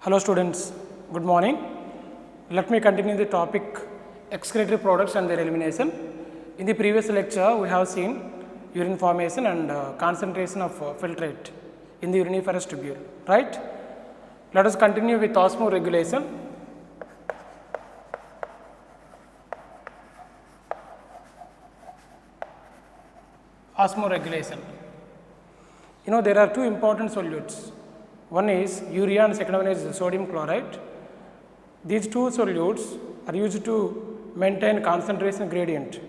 Hello students, good morning. Let me continue the topic excretory products and their elimination. In the previous lecture, we have seen urine formation and concentration of filtrate in the uriniferous tubule, right? Let us continue with osmoregulation. Osmoregulation. You know, there are two important solutes. One is urea and second one is sodium chloride. These two solutes are used to maintain concentration gradient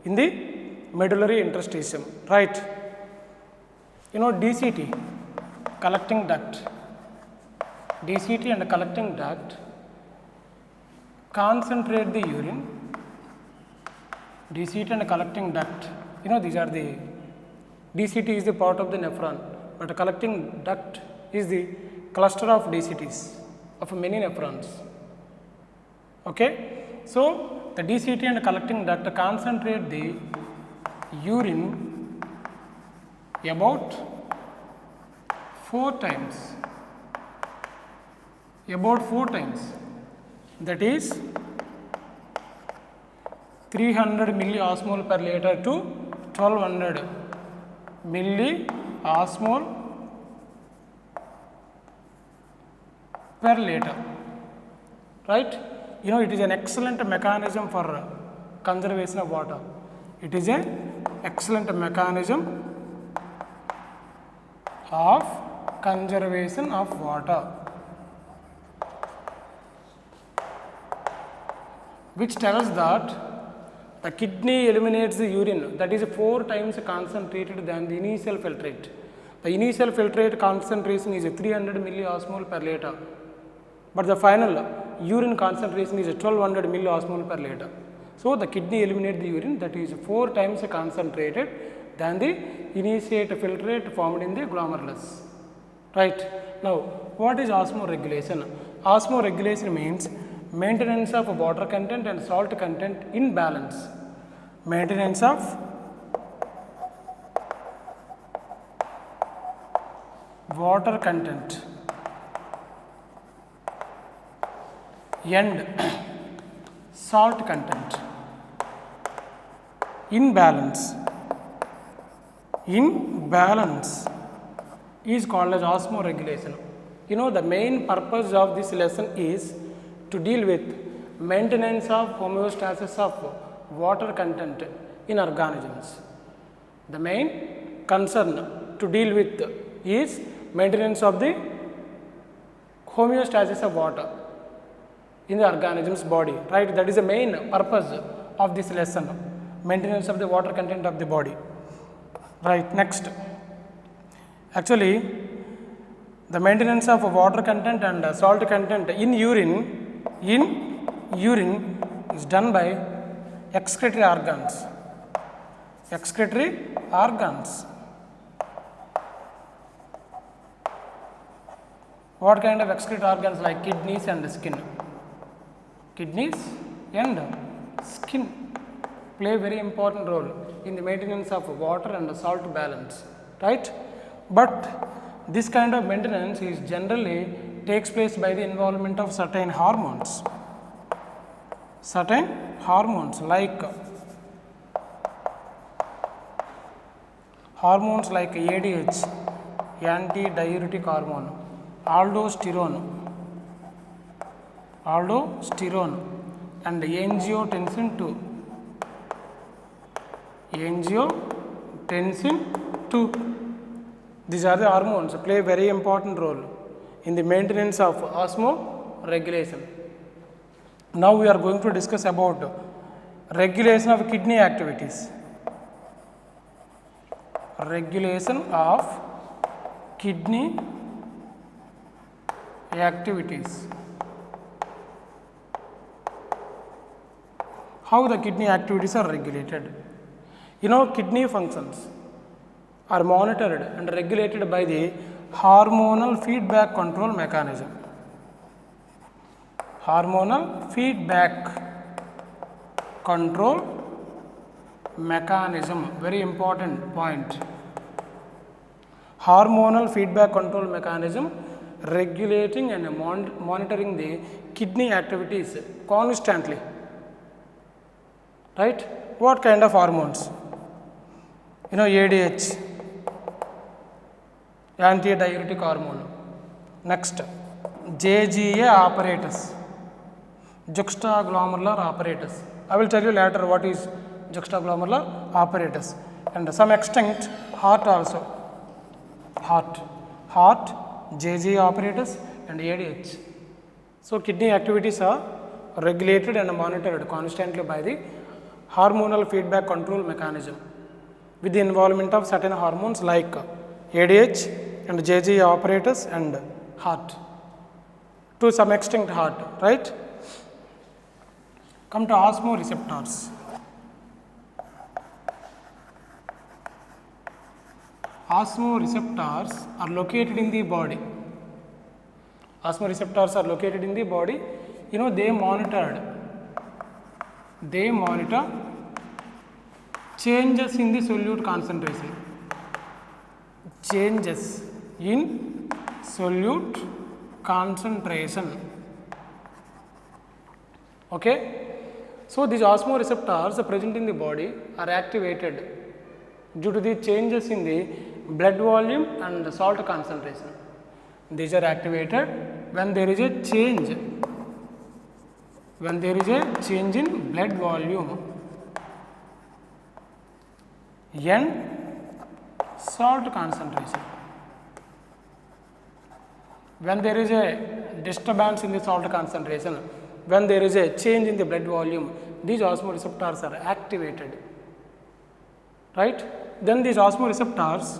in the medullary interstitium, right? You know, DCT, collecting duct, DCT and collecting duct concentrate the urine, DCT and collecting duct, you know, these are the, DCT is the part of the nephron, but collecting duct is the cluster of DCTs of many nephrons. Okay, so the DCT and collecting duct concentrate the urine about 4 times, that is 300 milliosmol per liter to 1200 milliosmol per liter, right? You know, it is an excellent mechanism for conservation of water. It is an excellent mechanism of conservation of water, which tells that the kidney eliminates the urine that is 4 times concentrated than the initial filtrate. The initial filtrate concentration is 300 milliosmol per liter, but the final urine concentration is 1200 milliosmol per liter. So, the kidney eliminates the urine that is 4 times concentrated than the initiate filtrate formed in the glomerulus, right? Now, what is osmoregulation? Osmoregulation means maintenance of water content and salt content in balance. Maintenance of water content and salt content in balance is called as osmoregulation. You know, the main purpose of this lesson is to deal with maintenance of homeostasis of water content in organisms. The main concern to deal with is maintenance of the homeostasis of water in the organism's body, right? That is the main purpose of this lesson, maintenance of the water content of the body, right? Next, actually the maintenance of water content and salt content in urine is done by excretory organs. What kind of excretory organs? Like kidneys and skin. Kidneys and skin play a very important role in the maintenance of water and salt balance, right? But this kind of maintenance is generally takes place by the involvement of certain hormones like ADH, antidiuretic hormone, aldosterone and angiotensin II. These are the hormones play a very important role in the maintenance of osmoregulation. Now we are going to discuss about regulation of kidney activities. Regulation of kidney activities. How the kidney activities are regulated? You know, kidney functions are monitored and regulated by the hormonal feedback control mechanism. Hormonal feedback control mechanism, very important point. Hormonal feedback control mechanism regulating and monitoring the kidney activities constantly. Right? What kind of hormones? ADH, antidiuretic hormone. Next, JGA apparatus, juxtaglomerular apparatus. I will tell you later what is juxtaglomerular apparatus. And to some extent, heart also. Heart, JGA apparatus and ADH. So, kidney activities are regulated and monitored constantly by the hormonal feedback control mechanism with the involvement of certain hormones like ADH and JGA apparatus and heart. To some extent heart, right? Come to osmoreceptors. Osmoreceptors are located in the body. Osmoreceptors are located in the body. They monitor changes in the solute concentration. Changes in solute concentration. Okay? So, these osmoreceptors present in the body are activated due to the changes in the blood volume and the salt concentration. These are activated when there is a change, in blood volume and salt concentration. When there is a disturbance in the salt concentration, when there is a change in the blood volume, these osmoreceptors are activated. Right? Then these osmoreceptors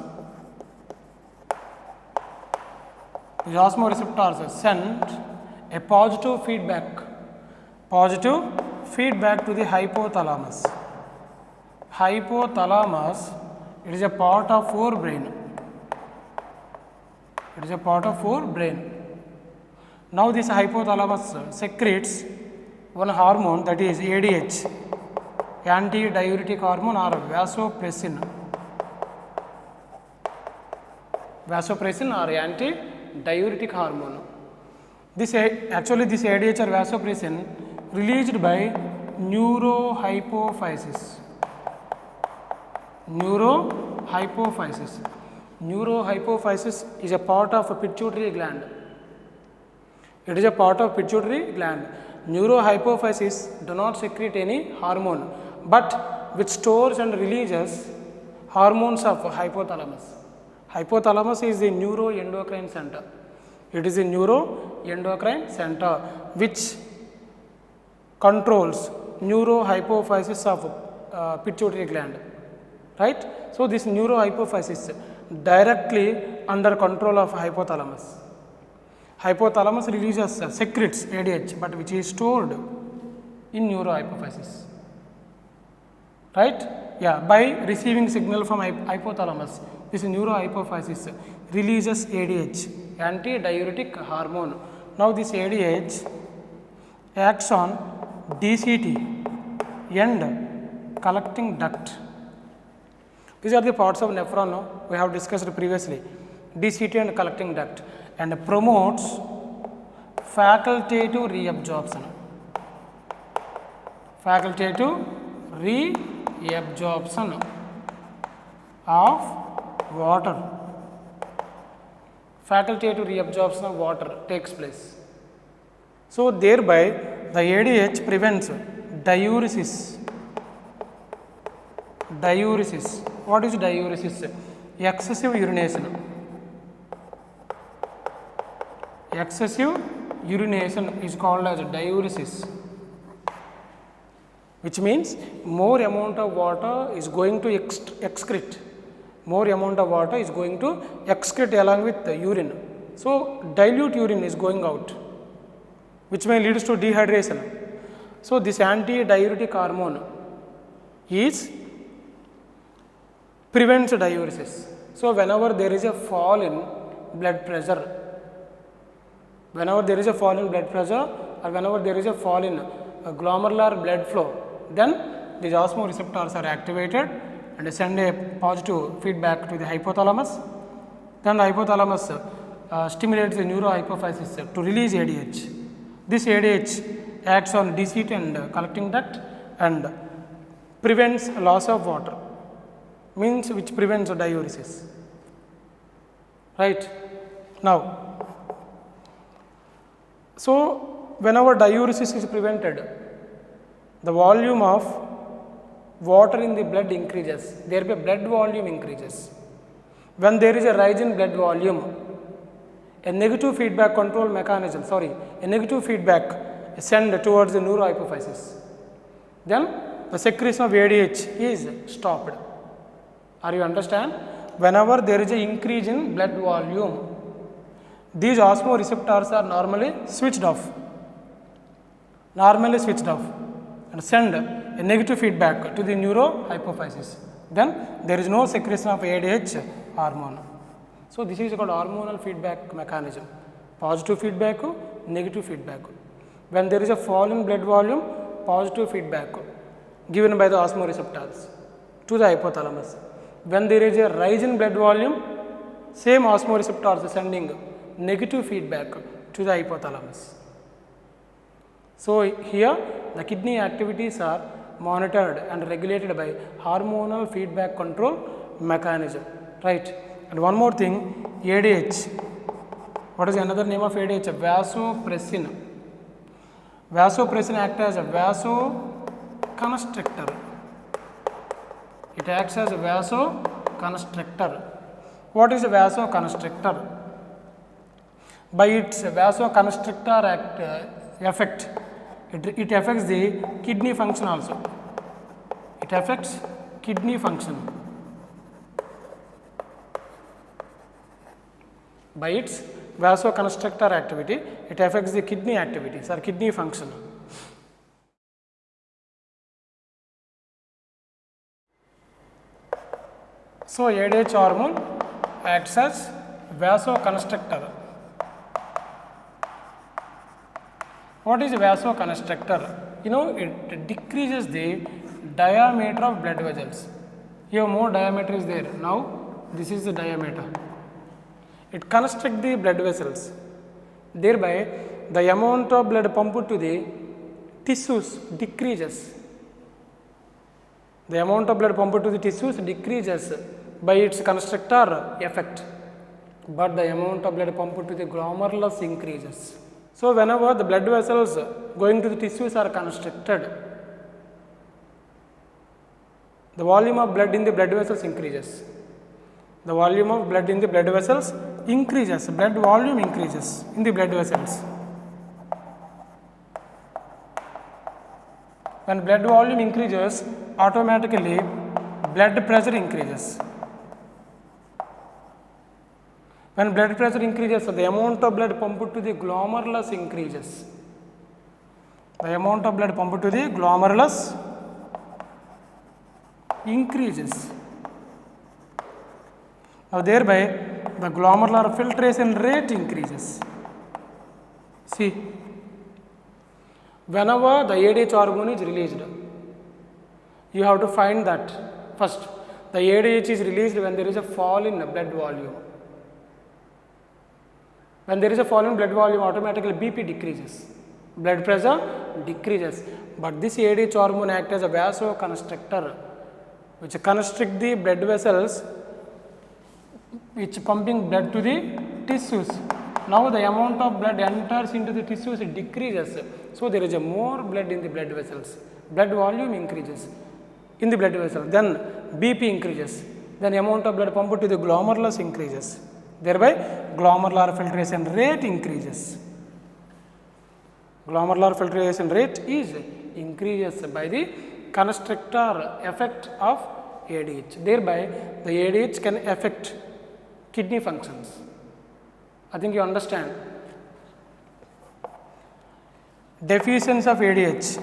send a positive feedback to the hypothalamus. Hypothalamus, it is a part of forebrain. Now this hypothalamus secretes one hormone, that is ADH, antidiuretic hormone, or vasopressin or antidiuretic hormone. This ADH or vasopressin released by neurohypophysis. Neurohypophysis is a part of a pituitary gland. It is a part of pituitary gland. Neurohypophysis do not secrete any hormone, but which stores and releases hormones of hypothalamus. Hypothalamus is the neuroendocrine center. It is a neuroendocrine center which controls neurohypophysis of pituitary gland. Right? So, this neurohypophysis directly under control of hypothalamus. Hypothalamus secretes ADH, but which is stored in neurohypophysis. Right? Yeah, by receiving signal from hypothalamus, this neurohypophysis releases ADH, antidiuretic hormone. Now, this ADH acts on DCT and collecting duct. These are the parts of nephron we have discussed previously, DCT and collecting duct, and promotes facultative reabsorption. Of water. Facultative reabsorption of water takes place. So, thereby the ADH prevents diuresis. What is diuresis? Excessive urination. Excessive urination is called as diuresis, which means more amount of water is going to excrete. More amount of water is going to excrete along with the urine. So, dilute urine is going out, which may lead to dehydration. So, this antidiuretic hormone prevents diuresis. So, whenever there is a fall in blood pressure, or whenever there is a fall in glomerular blood flow, then these osmoreceptors are activated and send a positive feedback to the hypothalamus. Then the hypothalamus stimulates the neurohypophysis to release ADH. This ADH acts on deceit and collecting duct and prevents loss of water, means which prevents diuresis. Right? Now, so whenever diuresis is prevented, the volume of water in the blood increases, thereby blood volume increases. When there is a rise in blood volume, a negative feedback control mechanism, a negative feedback is sent towards the neurohypophysis. Then the secretion of ADH is stopped. Are you understand? Whenever there is an increase in blood volume, these osmoreceptors are normally switched off and send a negative feedback to the neurohypophysis. Then there is no secretion of ADH hormone. So this is called hormonal feedback mechanism. Positive feedback, negative feedback. When there is a fall in blood volume, positive feedback given by the osmoreceptors to the hypothalamus. When there is a rise in blood volume, same osmoreceptors are sending negative feedback to the hypothalamus. So here the kidney activities are monitored and regulated by hormonal feedback control mechanism, right? And one more thing, ADH. What is another name of ADH? Vasopressin. Vasopressin acts as a vasoconstrictor. It acts as a vasoconstrictor. What is a vasoconstrictor? By its vasoconstrictor effect, it affects the kidney function also. It affects kidney function. By its vasoconstrictor activity, it affects the kidney activities or kidney function. So ADH hormone acts as vasoconstrictor. What is vasoconstrictor? You know, it decreases the diameter of blood vessels. Here more diameter is there. Now this is the diameter. It constricts the blood vessels. Thereby the amount of blood pumped to the tissues decreases. The amount of blood pumped to the tissues decreases by its constrictor effect, but the amount of blood pumped to the glomerulus increases. So whenever the blood vessels going to the tissues are constricted, the volume of blood in the blood vessels increases. The volume of blood in the blood vessels increases. Blood volume increases in the blood vessels. When blood volume increases, automatically blood pressure increases. When blood pressure increases, the amount of blood pumped to the glomerulus increases. The amount of blood pumped to the glomerulus increases. Now thereby the glomerular filtration rate increases. See, whenever the ADH hormone is released, you have to find that first the ADH is released when there is a fall in blood volume. When there is a fall in blood volume, automatically BP decreases, blood pressure decreases. But this ADH hormone acts as a vasoconstrictor, which constricts the blood vessels, which pumping blood to the tissues. Now the amount of blood enters into the tissues, it decreases. So there is a more blood in the blood vessels. Blood volume increases in the blood vessel. Then BP increases. Then amount of blood pumped to the glomerulus increases. Thereby glomerular filtration rate increases. Glomerular filtration rate is increases by the constrictor effect of ADH. Thereby the ADH can affect kidney functions. I think you understand. Deficiency of ADH.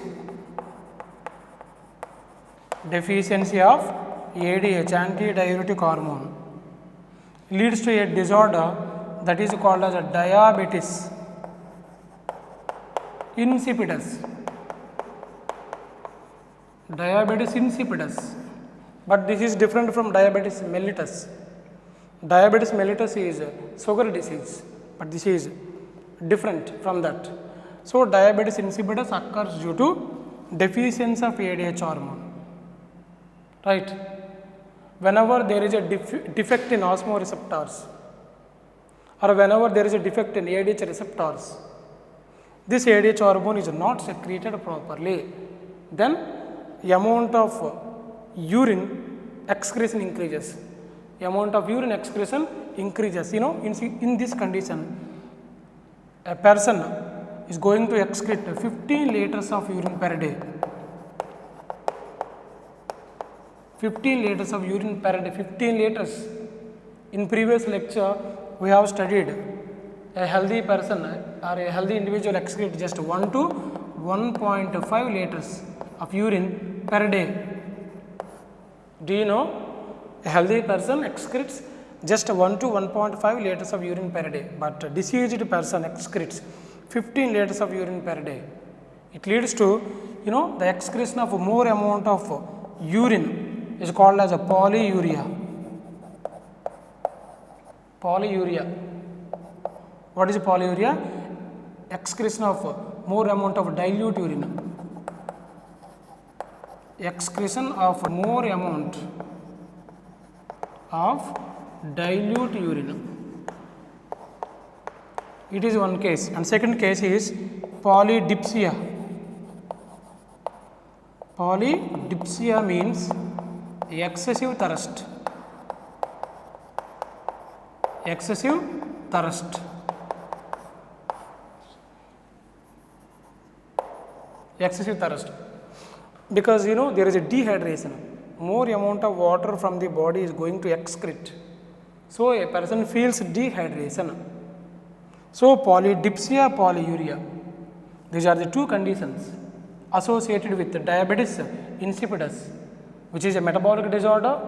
Deficiency of ADH, antidiuretic hormone, leads to a disorder that is called as a diabetes insipidus. Diabetes insipidus. But this is different from diabetes mellitus. Diabetes mellitus is sugar disease. but this is different from that. So, diabetes insipidus occurs due to deficiency of ADH hormone, right. Whenever there is a defect in osmoreceptors or whenever there is a defect in ADH receptors, this ADH hormone is not secreted properly, then the amount of urine excretion increases. The amount of urine excretion increases. You know, in this condition, a person is going to excrete 15 liters of urine per day. 15 liters of urine per day, 15 liters. In previous lecture, we have studied a healthy person or a healthy individual excrete just 1 to 1.5 liters of urine per day. Do you know? A healthy person excretes just 1 to 1.5 liters of urine per day, but a diseased person excretes 15 liters of urine per day. It leads to, you know, the excretion of more amount of urine is called as a polyuria. Polyuria. What is polyuria? Excretion of more amount of dilute urine. Excretion of more amount of dilute urine. It is one case, and second case is polydipsia. Polydipsia means excessive thirst. Excessive thirst. Excessive thirst. Because you know there is a dehydration. More amount of water from the body is going to excrete. So a person feels dehydration. So polydipsia, polyuria. These are the two conditions associated with diabetes insipidus, which is a metabolic disorder,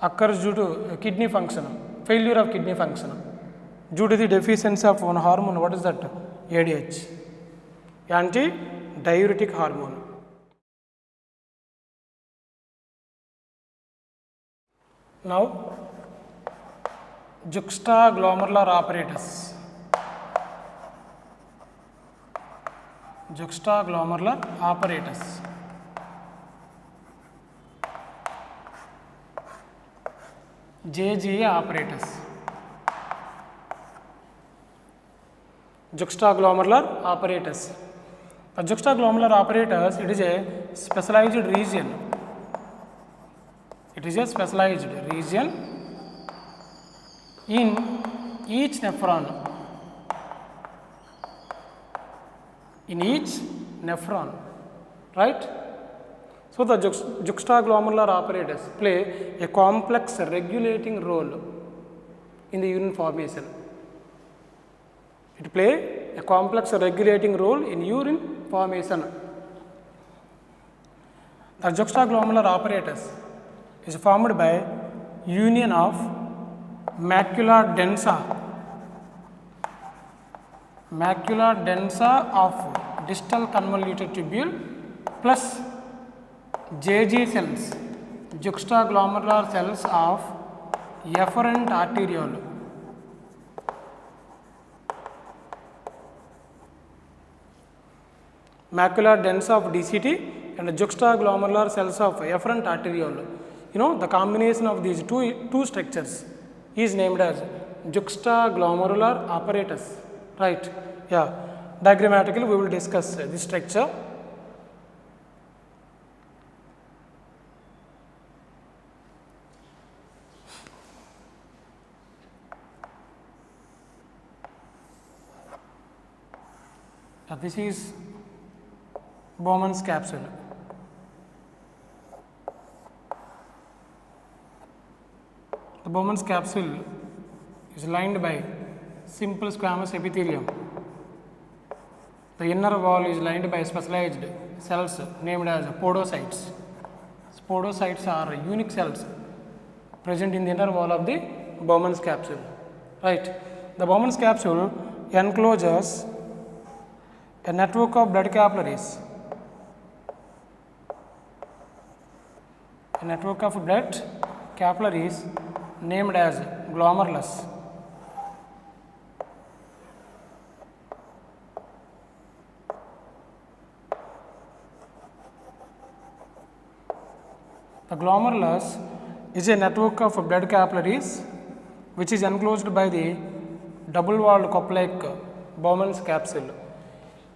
occurs due to kidney function, failure of kidney function, due to the deficiency of one hormone. What is that? ADH, anti-diuretic hormone. Now, juxtaglomerular apparatus. Juxtaglomerular apparatus. JGA apparatus. Juxtaglomerular apparatus. The juxtaglomerular apparatus, it is a specialized region. It is a specialized region in each nephron. In each nephron, right? So the juxtaglomerular apparatus play a complex regulating role in the urine formation. It play a complex regulating role in urine formation. The juxtaglomerular apparatus is formed by union of macula densa of distal convoluted tubule plus JG cells, juxtaglomerular cells of efferent arteriole. Macula densa of DCT and juxtaglomerular cells of efferent arteriole. You know, the combination of these two structures is named as juxtaglomerular apparatus, right? Yeah, diagrammatically we will discuss this structure. This is Bowman's capsule. The Bowman's capsule is lined by simple squamous epithelium. The inner wall is lined by specialized cells named as podocytes. Podocytes are unique cells present in the inner wall of the Bowman's capsule, right? The Bowman's capsule encloses a network of blood capillaries. A network of blood capillaries named as glomerulus. glomerulus is a network of blood capillaries which is enclosed by the double walled cup-like Bowman's capsule.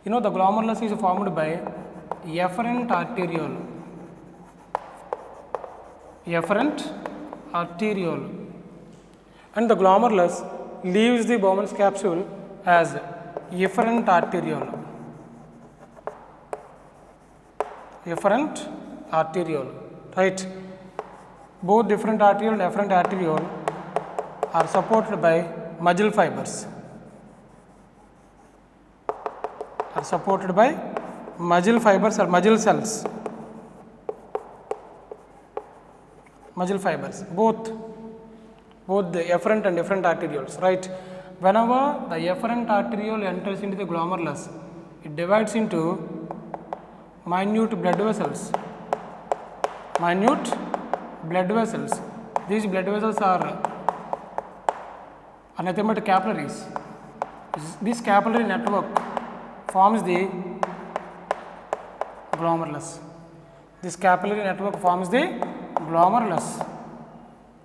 You know, the glomerulus is formed by efferent arteriole, and the glomerulus leaves the Bowman's capsule as efferent arteriole. Right? Both different arteriole and efferent arteriole are supported by muscle fibers. Or muscle cells. Muscle fibers, both the efferent and efferent arterioles, right? Whenever the efferent arteriole enters into the glomerulus, it divides into minute blood vessels. These blood vessels are nothing but capillaries. This capillary network forms the glomerulus.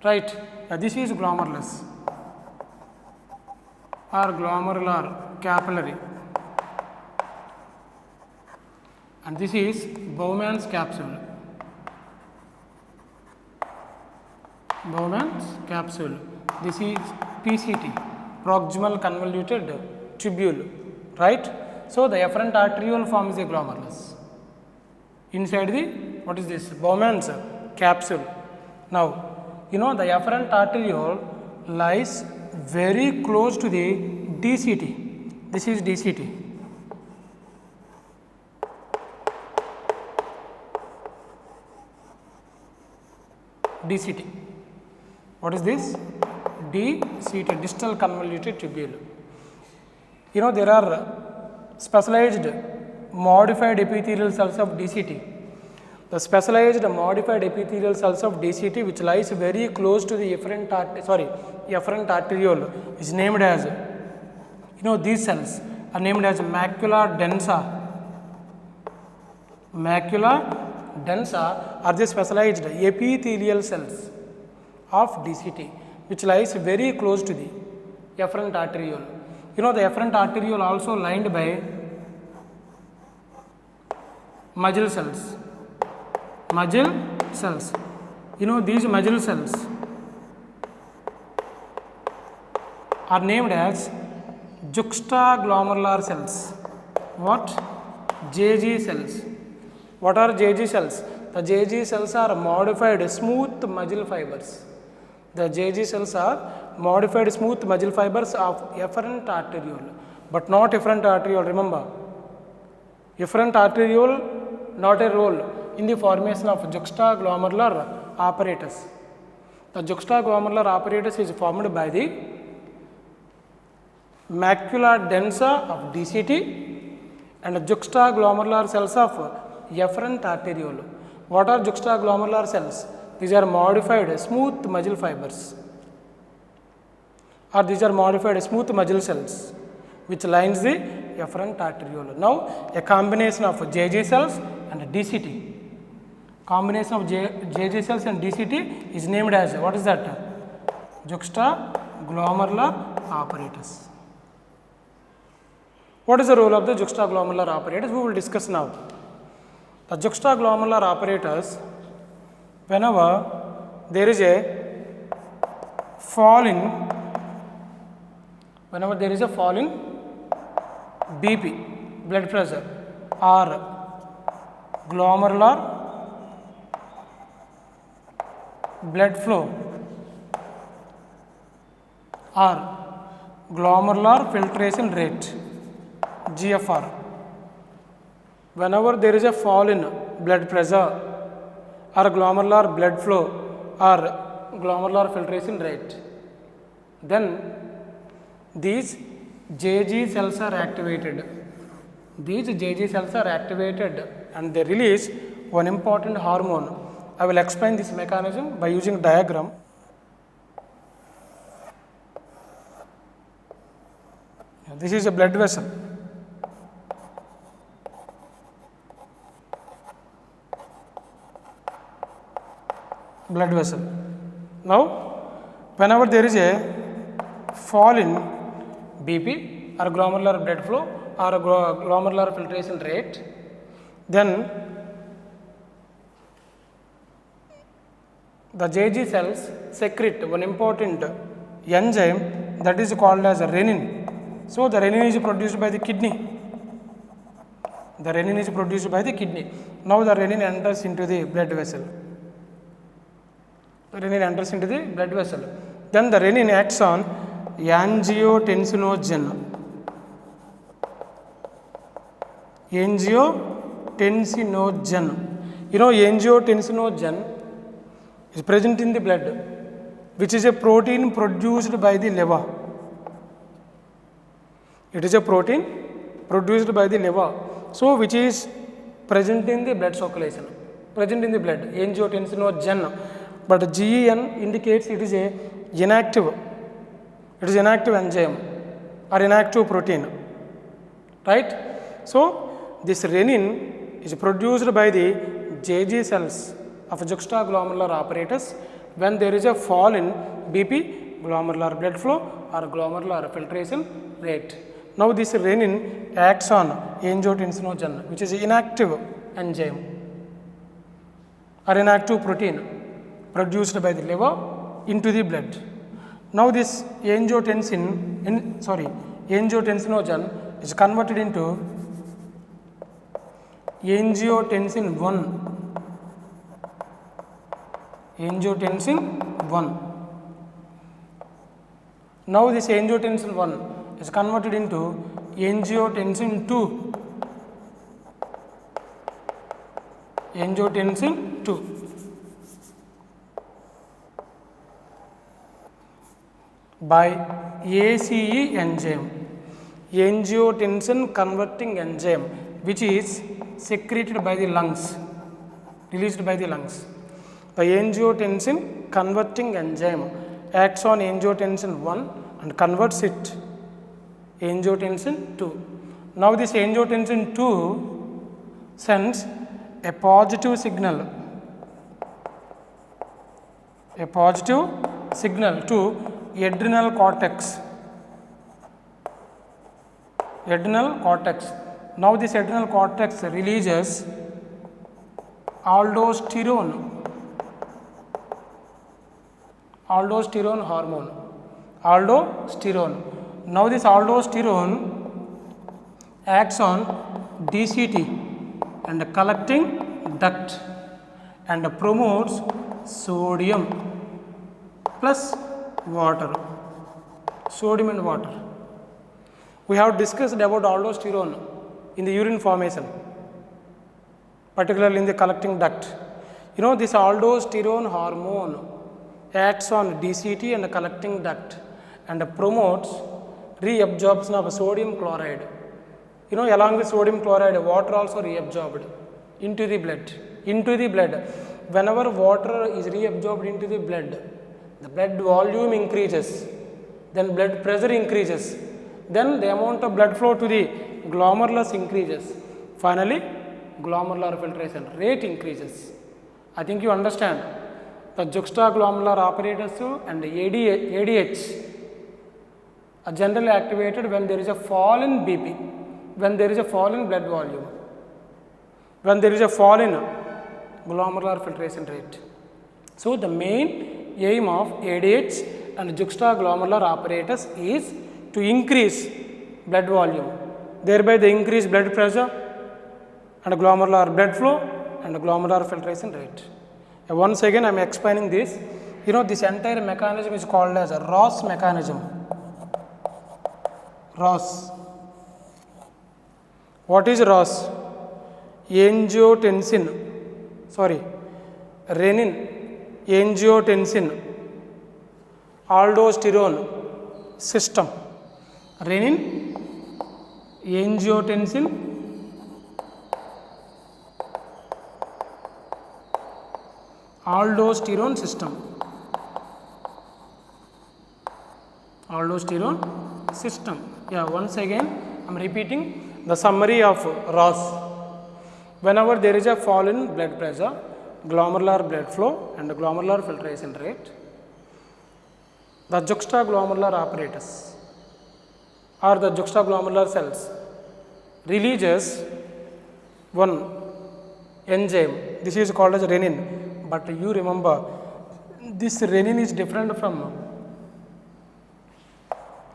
Right? This is glomerulus or glomerular capillary, and this is Bowman's capsule. This is PCT, proximal convoluted tubule, right? So the efferent arteriole forms a glomerulus. Inside the, what is this? Bowman's capsule. Now, you know, the efferent arteriole lies very close to the DCT. This is DCT. What is this? DCT, distal convoluted tubule. You know, there are specialized modified epithelial cells of DCT. The specialized modified epithelial cells of DCT, which lies very close to the efferent arteriole, is named as, you know, these cells are named as macula densa. Macula densa are the specialized epithelial cells of DCT, which lies very close to the efferent arteriole. You know, the efferent arteriole also lined by muscle cells. You know, these muscle cells are named as juxtaglomerular cells. What? JG cells. What are JG cells? The JG cells are modified smooth muscle fibers. The JG cells are modified smooth muscle fibers of efferent arteriole, but not efferent arteriole. Remember, efferent arteriole not a role in the formation of juxtaglomerular apparatus. The juxtaglomerular apparatus is formed by the macula densa of DCT and juxtaglomerular cells of efferent arteriole. What are juxtaglomerular cells? These are modified smooth muscle fibers, or these are modified smooth muscle cells which lines the efferent arteriole. Now, a combination of JG cells and DCT. Combination of JG cells and DCT is named as, what is that? Juxtaglomerular apparatus. What is the role of the juxtaglomerular apparatus? We will discuss now. The juxtaglomerular apparatus, whenever there is a fall in BP, blood pressure, or glomerular blood flow, or glomerular filtration rate, GFR. Whenever there is a fall in blood pressure or glomerular blood flow or glomerular filtration rate, then these JG cells are activated. These JG cells are activated and they release one important hormone. I will explain this mechanism by using diagram. This is a blood vessel. blood vessel. Now, whenever there is a fall in BP or glomerular blood flow or a glomerular filtration rate, then the JG cells secrete one important enzyme that is called as renin. So, the renin is produced by the kidney. The renin is produced by the kidney. Now, the renin enters into the blood vessel. The renin enters into the blood vessel. Then the renin acts on angiotensinogen. Angiotensinogen. You know, angiotensinogen is present in the blood, which is a protein produced by the liver. It is a protein produced by the liver. So, which is present in the blood circulation, present in the blood, angiotensinogen. But GEN indicates it is a inactive, it is inactive enzyme or inactive protein, right? So, this renin is produced by the JG cells of juxtaglomerular apparatus when there is a fall in BP, glomerular blood flow or glomerular filtration rate. Now, this renin acts on angiotensinogen, which is inactive enzyme or inactive protein produced by the liver into the blood. Now, this angiotensinogen is converted into angiotensin 1. Angiotensin 1. Now, this angiotensin 1 is converted into angiotensin 2. Angiotensin 2. By ACE enzyme, angiotensin converting enzyme, which is secreted by the lungs, released by the lungs. The angiotensin converting enzyme acts on angiotensin 1 and converts it angiotensin 2. Now, this angiotensin 2 sends a positive signal to adrenal cortex. Now, this adrenal cortex releases aldosterone hormone. Now, this aldosterone acts on DCT and collecting duct and promotes sodium plus water. Sodium and water. We have discussed about aldosterone in the urine formation, particularly in the collecting duct. You know, this aldosterone hormone acts on DCT and collecting duct and promotes reabsorption of sodium chloride. You know, along with sodium chloride, water also reabsorbed into the blood. Whenever water is reabsorbed into the blood volume increases, then blood pressure increases, then the amount of blood flow to the glomerulus increases. Finally, glomerular filtration rate increases. I think you understand. The juxtaglomerular apparatus and ADH are generally activated when there is a fall in BP, when there is a fall in blood volume, when there is a fall in glomerular filtration rate. So, the main aim of ADH and juxtaglomerular apparatus is to increase blood volume, thereby they increase blood pressure and glomerular blood flow and glomerular filtration rate. Once again I am explaining this. You know, this entire mechanism is called as a Ross mechanism. Ross. What is Ross? Renin, angiotensin, aldosterone system. Renin, angiotensin, aldosterone system. Yeah, once again I am repeating the summary of Ross. Whenever there is a fall in blood pressure, glomerular blood flow and glomerular filtration rate. The juxtaglomerular apparatus or the juxtaglomerular cells releases one enzyme. This is called as renin. But you remember, this renin is different from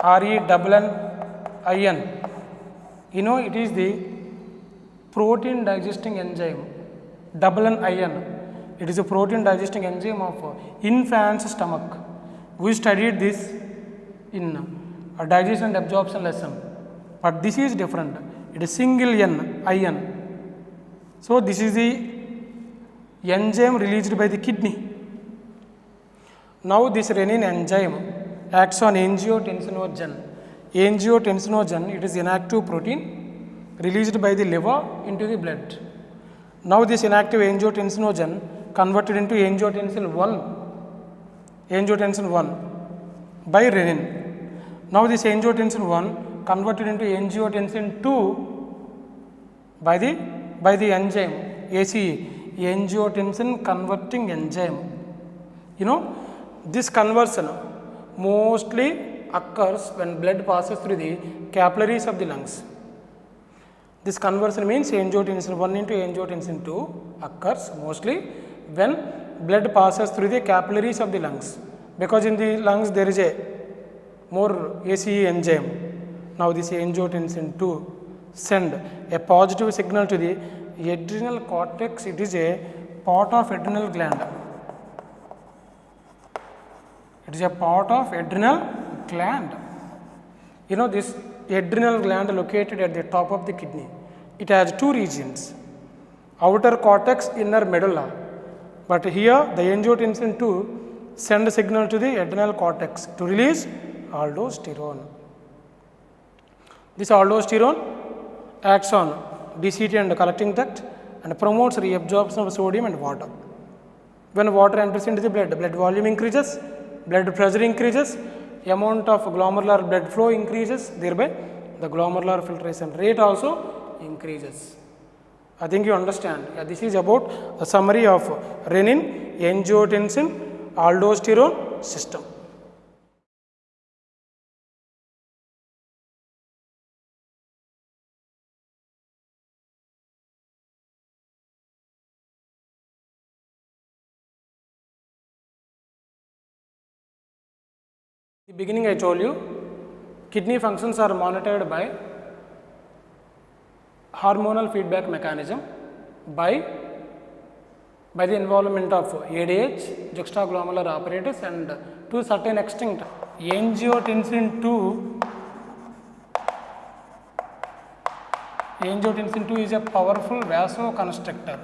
RENNIN. You know, it is the protein digesting enzyme. NNIN. It is a protein digesting enzyme of infant's stomach. We studied this in a digestion and absorption lesson. But this is different. It is single IN. So this is the enzyme released by the kidney. Now this renin enzyme acts on angiotensinogen. Angiotensinogen, it is inactive protein released by the liver into the blood. Now this inactive angiotensinogen converted into angiotensin 1 by renin. Now this angiotensin 1 converted into angiotensin 2 by the enzyme ACE, angiotensin converting enzyme. You know, this conversion mostly occurs when blood passes through the capillaries of the lungs. This conversion means angiotensin 1 into angiotensin 2 occurs mostly when blood passes through the capillaries of the lungs, because in the lungs there is a more ACE enzyme. Now this angiotensin 2 send a positive signal to the adrenal cortex. It is a part of adrenal gland. It is a part of adrenal gland. You know, this adrenal gland located at the top of the kidney. It has two regions, outer cortex, inner medulla. But here the angiotensin 2 send a signal to the adrenal cortex to release aldosterone. This aldosterone acts on DCT and collecting duct and promotes reabsorption of sodium and water. When water enters into the blood volume increases, blood pressure increases, amount of glomerular blood flow increases, thereby the glomerular filtration rate also increases. I think you understand. Yeah, this is about the summary of renin, angiotensin, aldosterone system. In the beginning I told you, kidney functions are monitored by hormonal feedback mechanism by the involvement of ADH, juxtaglomerular apparatus, and to a certain extent angiotensin 2 is a powerful vasoconstrictor.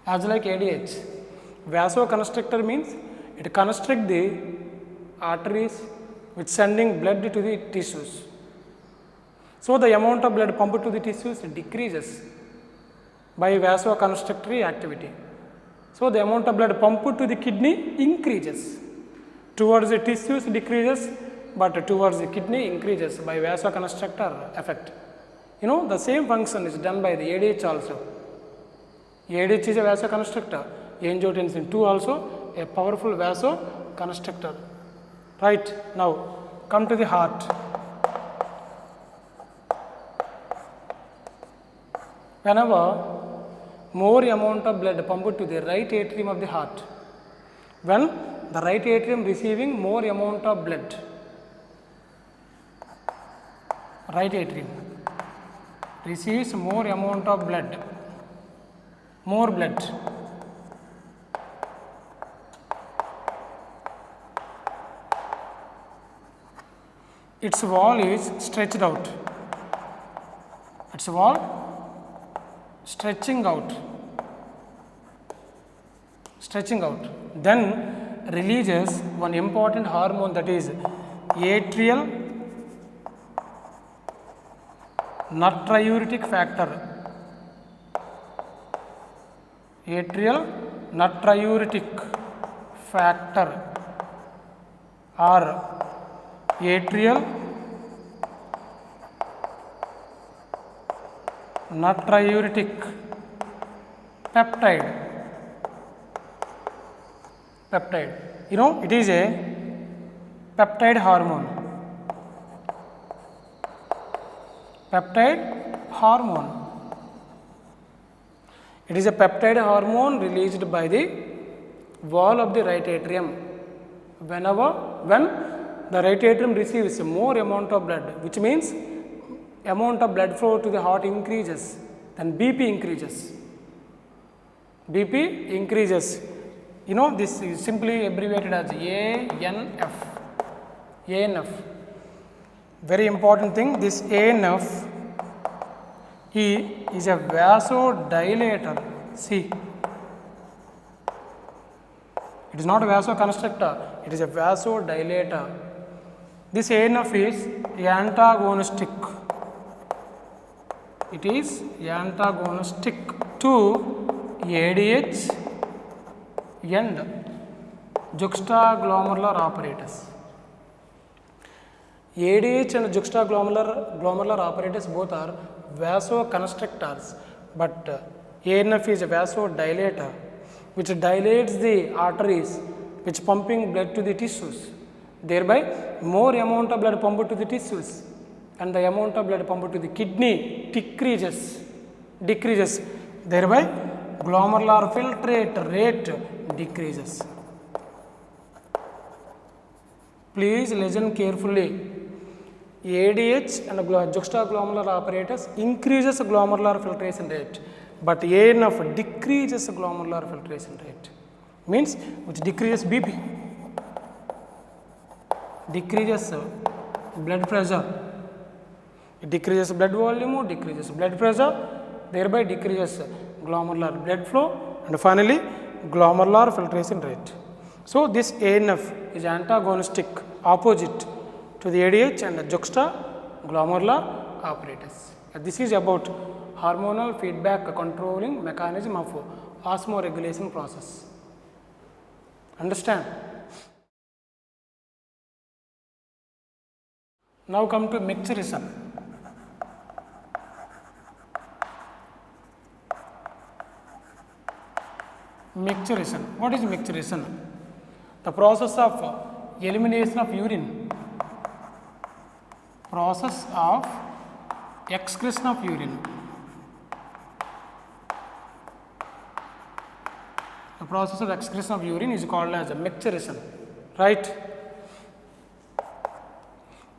As like ADH, vasoconstrictor means it constricts the arteries which sending blood to the tissues. So the amount of blood pumped to the tissues decreases by vasoconstrictory activity. So the amount of blood pumped to the kidney increases. Towards the tissues decreases, but towards the kidney increases by vasoconstrictor effect. You know, the same function is done by the ADH also. ADH is a vasoconstrictor, angiotensin 2 also a powerful vasoconstrictor. Right, now come to the heart. Whenever more amount of blood pumped to the right atrium of the heart, when the right atrium receiving more amount of blood, right atrium receives more amount of blood, more blood, its wall is stretched out, its wall stretching out, then releases one important hormone, that is atrial natriuretic factor. Atrial natriuretic factor or atrial natriuretic peptide. You know, it is a peptide hormone. It is a peptide hormone released by the wall of the right atrium. When the right atrium receives more amount of blood, which means amount of blood flow to the heart increases, then BP increases. You know, this is simply abbreviated as ANF. Very important thing, this ANF is a vasodilator. See, it is not a vasoconstrictor, it is a vasodilator. This ANF is antagonistic. It is antagonistic to ADH and juxtaglomerular apparatus. ADH and juxtaglomerular apparatus both are vasoconstrictors, but ANF is a vasodilator which dilates the arteries which pumping blood to the tissues. Thereby, more amount of blood pumped to the tissues and the amount of blood pumped to the kidney decreases. Thereby, glomerular filtrate rate decreases. Please listen carefully. ADH and juxtaglomerular apparatus increases glomerular filtration rate, but ANF decreases glomerular filtration rate. Means which decreases BP, decreases blood pressure, it decreases blood volume, decreases blood pressure, thereby decreases glomerular blood flow and finally glomerular filtration rate. So, this ANF is antagonistic, opposite to the ADH and the juxtaglomerular apparatus. This is about hormonal feedback controlling mechanism of osmoregulation process. Understand? Now come to micturition. What is micturition? The process of elimination of urine, process of excretion of urine. The process of excretion of urine is called as a micturition, right?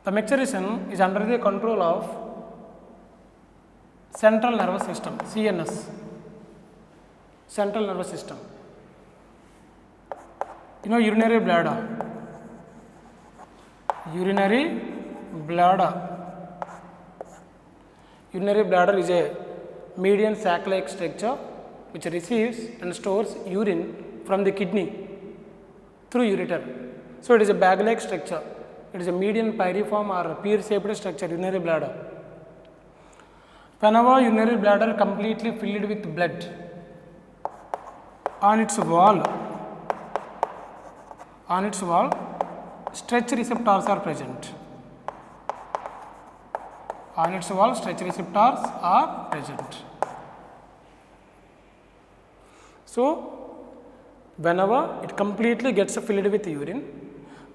The micturition is under the control of central nervous system, CNS, central nervous system. You know, urinary bladder. Urinary bladder is a median sac-like structure which receives and stores urine from the kidney through ureter. So, it is a bag-like structure. It is a median pyriform or pear-shaped structure, urinary bladder. Whenever urinary bladder completely filled with blood, on its wall, stretch receptors are present. On its wall, stretch receptors are present. So, whenever it completely gets filled with urine,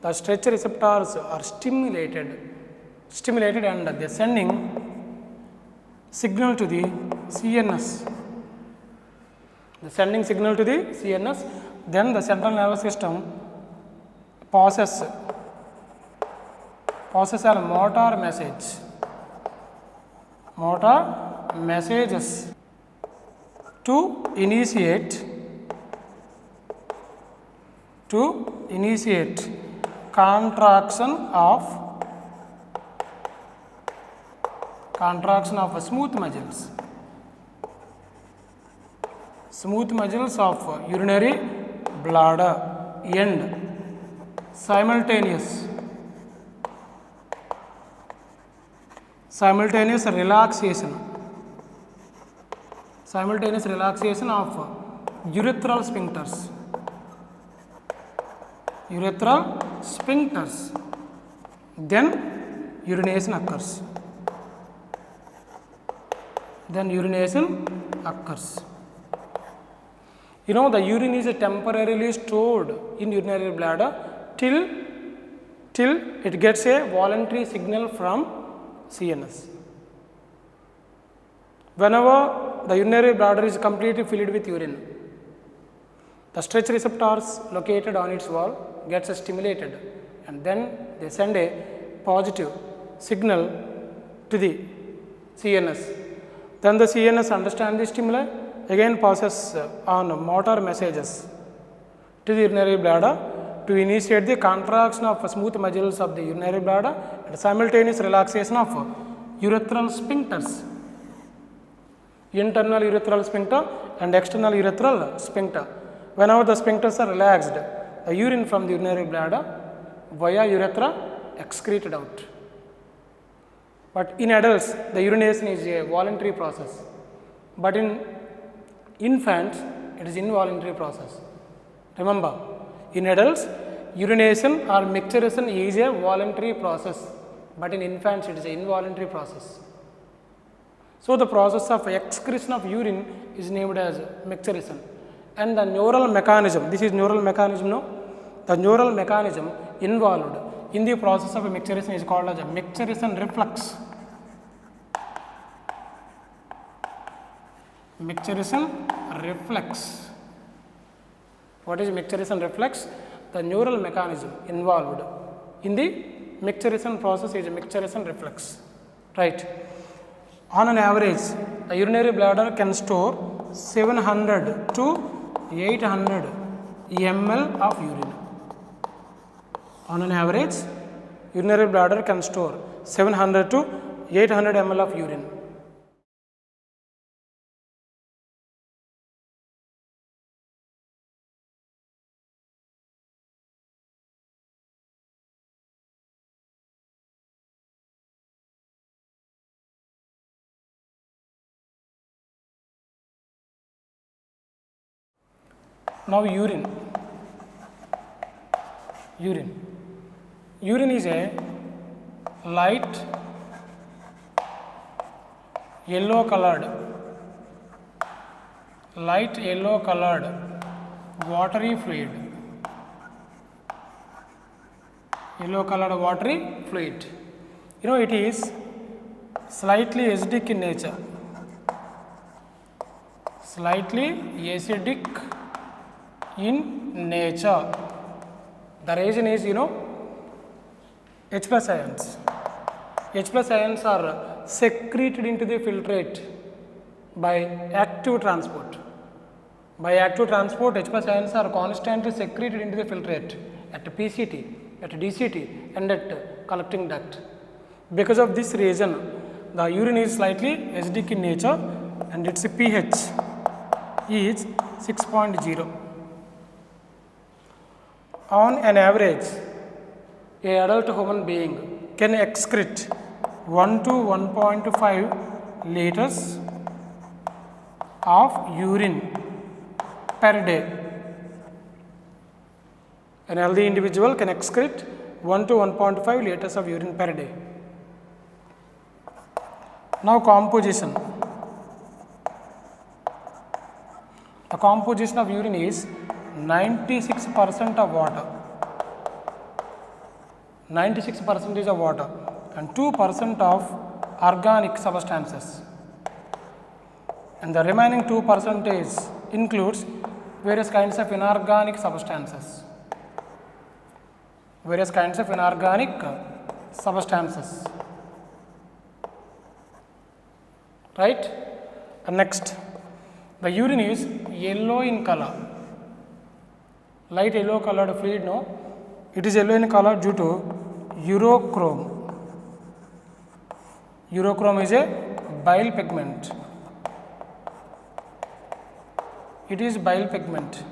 the stretch receptors are stimulated and they are sending signal to the CNS. Then the central nervous system passes a motor messages to initiate contraction of smooth muscles of urinary bladder and simultaneous relaxation of urethral sphincters, then urination occurs. then urination occurs. You know, the urine is temporarily stored in urinary bladder till it gets a voluntary signal from CNS. Whenever the urinary bladder is completely filled with urine, the stretch receptors located on its wall gets stimulated, and then they send a positive signal to the CNS. Then the CNS understands the stimuli, again passes on motor messages to the urinary bladder to initiate the contraction of smooth muscles of the urinary bladder and simultaneous relaxation of urethral sphincters, internal urethral sphincter and external urethral sphincter. Whenever the sphincters are relaxed, the urine from the urinary bladder via urethra excreted out. But in adults, the urination is a voluntary process, but in infants, it is involuntary process. Remember, in adults, urination or micturition is a voluntary process, but in infants, it is an involuntary process. So, the process of excretion of urine is named as micturition. And the neural mechanism, this is neural mechanism, no? The neural mechanism involved in the process of micturition is called as a micturition reflex. Micturition reflex. What is micturition reflex? The neural mechanism involved in the micturition process is a micturition reflex, right? On an average, the urinary bladder can store 700 to 800 ml of urine. On an average, urinary bladder can store 700 to 800 ml of urine. Now, urine. Urine is a light yellow colored watery fluid. Yellow colored watery fluid. You know, it is slightly acidic in nature. Slightly acidic in nature. The reason is, you know, H plus ions. H plus ions are secreted into the filtrate by active transport. By active transport, H plus ions are constantly secreted into the filtrate at PCT, at DCT and at collecting duct. Because of this reason, the urine is slightly acidic in nature and its pH is 6.0. On an average, an adult human being can excrete 1 to 1.5 liters of urine per day. An healthy individual can excrete 1 to 1.5 liters of urine per day. Now, composition. The composition of urine is 96% of water. 96% is of water and 2% of organic substances. And the remaining 2% includes various kinds of inorganic substances. Various kinds of inorganic substances. Right? And next, the urine is yellow in color. Light yellow colored fluid, no? It is yellow in color due to urochrome. Urochrome is a bile pigment. It is bile pigment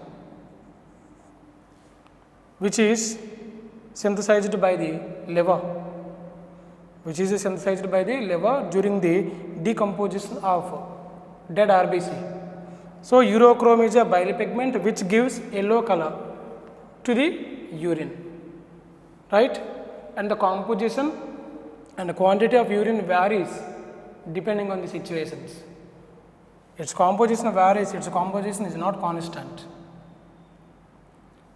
which is synthesized by the liver. During the decomposition of dead RBC. So, urochrome is a bile pigment which gives yellow color to the urine, right? And the composition and the quantity of urine varies depending on the situations. Its composition varies, its composition is not constant.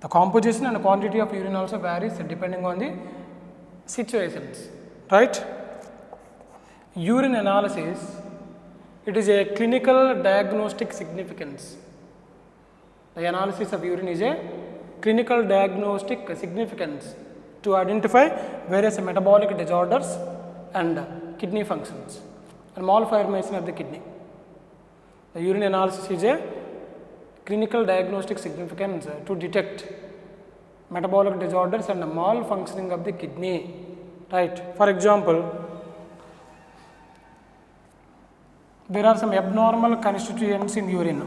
The composition and quantity of urine also varies depending on the situations, right? Urine analysis, it is a clinical diagnostic significance. The analysis of urine is a clinical diagnostic significance to identify various metabolic disorders and kidney functions and malformation of the kidney. The urine analysis is a clinical diagnostic significance to detect metabolic disorders and malfunctioning of the kidney, right? For example, there are some abnormal constituents in urine.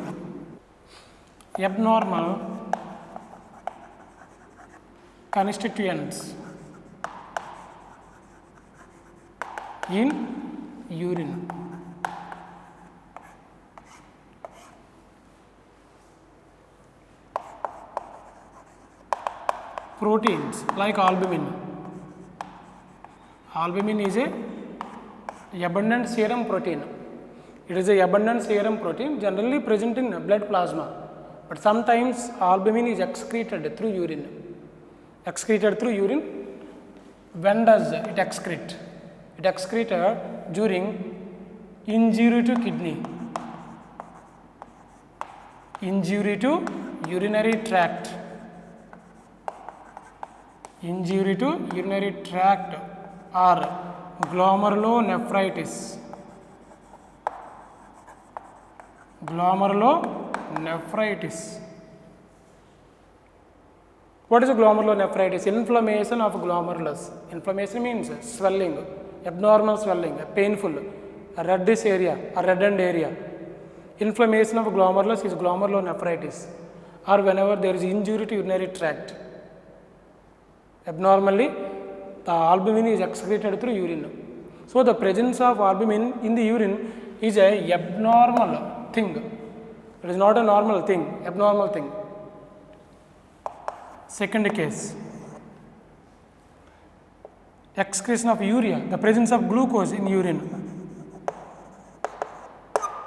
Abnormal constituents in urine. Proteins like albumin. Albumin is a abundant serum protein. It is a abundant serum protein generally present in blood plasma, but sometimes albumin is excreted through urine. Excreted through urine. When does it excrete? It excreted during injury to kidney, injury to urinary tract, injury to urinary tract or glomerulonephritis. Glomerulonephritis. What is a glomerulonephritis? Inflammation of glomerulus. Inflammation means swelling, abnormal swelling, painful, a reddish area, a reddened area. Inflammation of glomerulus is glomerulonephritis, or whenever there is injury to urinary tract. Abnormally, the albumin is excreted through urine. So, the presence of albumin in the urine is a abnormal thing. It is not a normal thing, abnormal thing. Second case, excretion of urea, the presence of glucose in urine.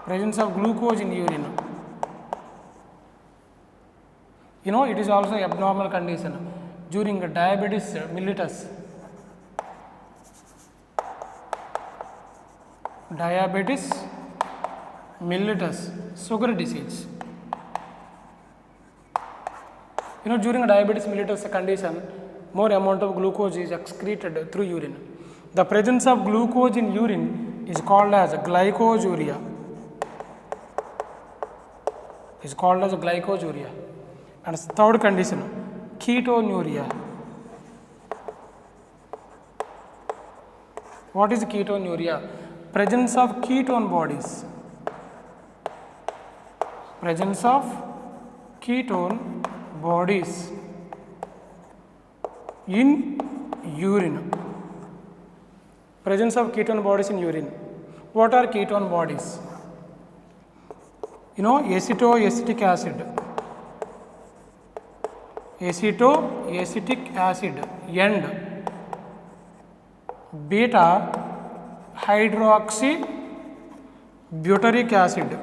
Presence of glucose in urine. You know, it is also abnormal condition during diabetes mellitus. Diabetes mellitus, sugar disease. You know, during diabetes mellitus condition, more amount of glucose is excreted through urine. The presence of glucose in urine is called as glycosuria. Is called as glycosuria. And third condition, ketonuria. What is ketonuria? Presence of ketone bodies. Presence of ketone bodies in urine. Presence of ketone bodies in urine. What are ketone bodies? You know, acetoacetic acid. Acetoacetic acid and beta hydroxybutyric acid.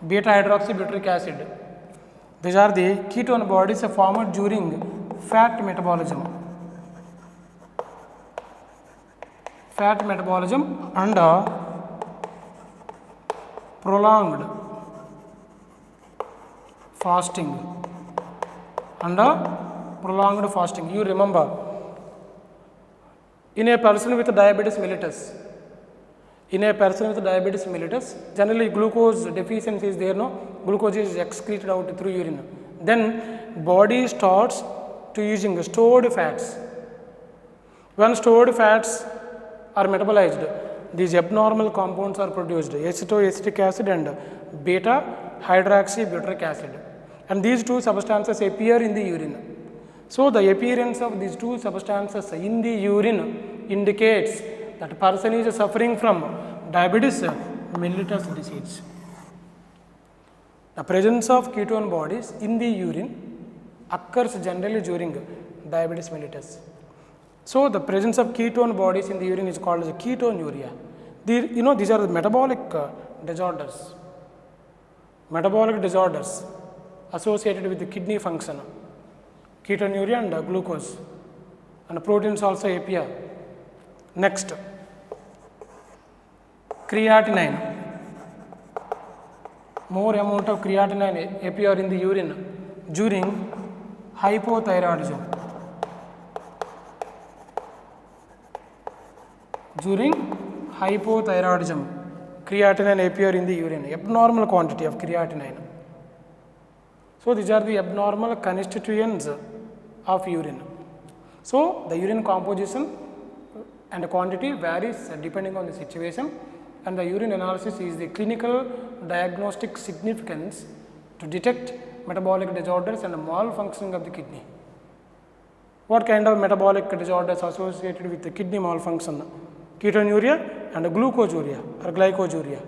Beta hydroxybutyric acid. These are the ketone bodies formed during fat metabolism. Fat metabolism and prolonged fasting. Prolonged fasting. You remember, in a person with diabetes mellitus, generally glucose deficiency is there, no? Glucose is excreted out through urine. Then body starts to using stored fats. When stored fats are metabolized, these abnormal compounds are produced, acetoacetic acid and beta hydroxybutyric acid. And these two substances appear in the urine. So, the appearance of these two substances in the urine indicates that person is suffering from diabetes mellitus disease. The presence of ketone bodies in the urine occurs generally during diabetes mellitus. So, the presence of ketone bodies in the urine is called as ketonuria. These are the metabolic disorders. Metabolic disorders associated with the kidney function, ketonuria and glucose, and proteins also API. Next, creatinine. More amount of creatinine appear in the urine during hypothyroidism. During hypothyroidism, creatinine appear in the urine, abnormal quantity of creatinine. So these are the abnormal constituents of urine. So the urine composition and quantity varies depending on the situation, and the urine analysis is the clinical diagnostic significance to detect metabolic disorders and malfunctioning of the kidney. What kind of metabolic disorders associated with the kidney malfunction? Ketonuria and glucosuria or glycosuria.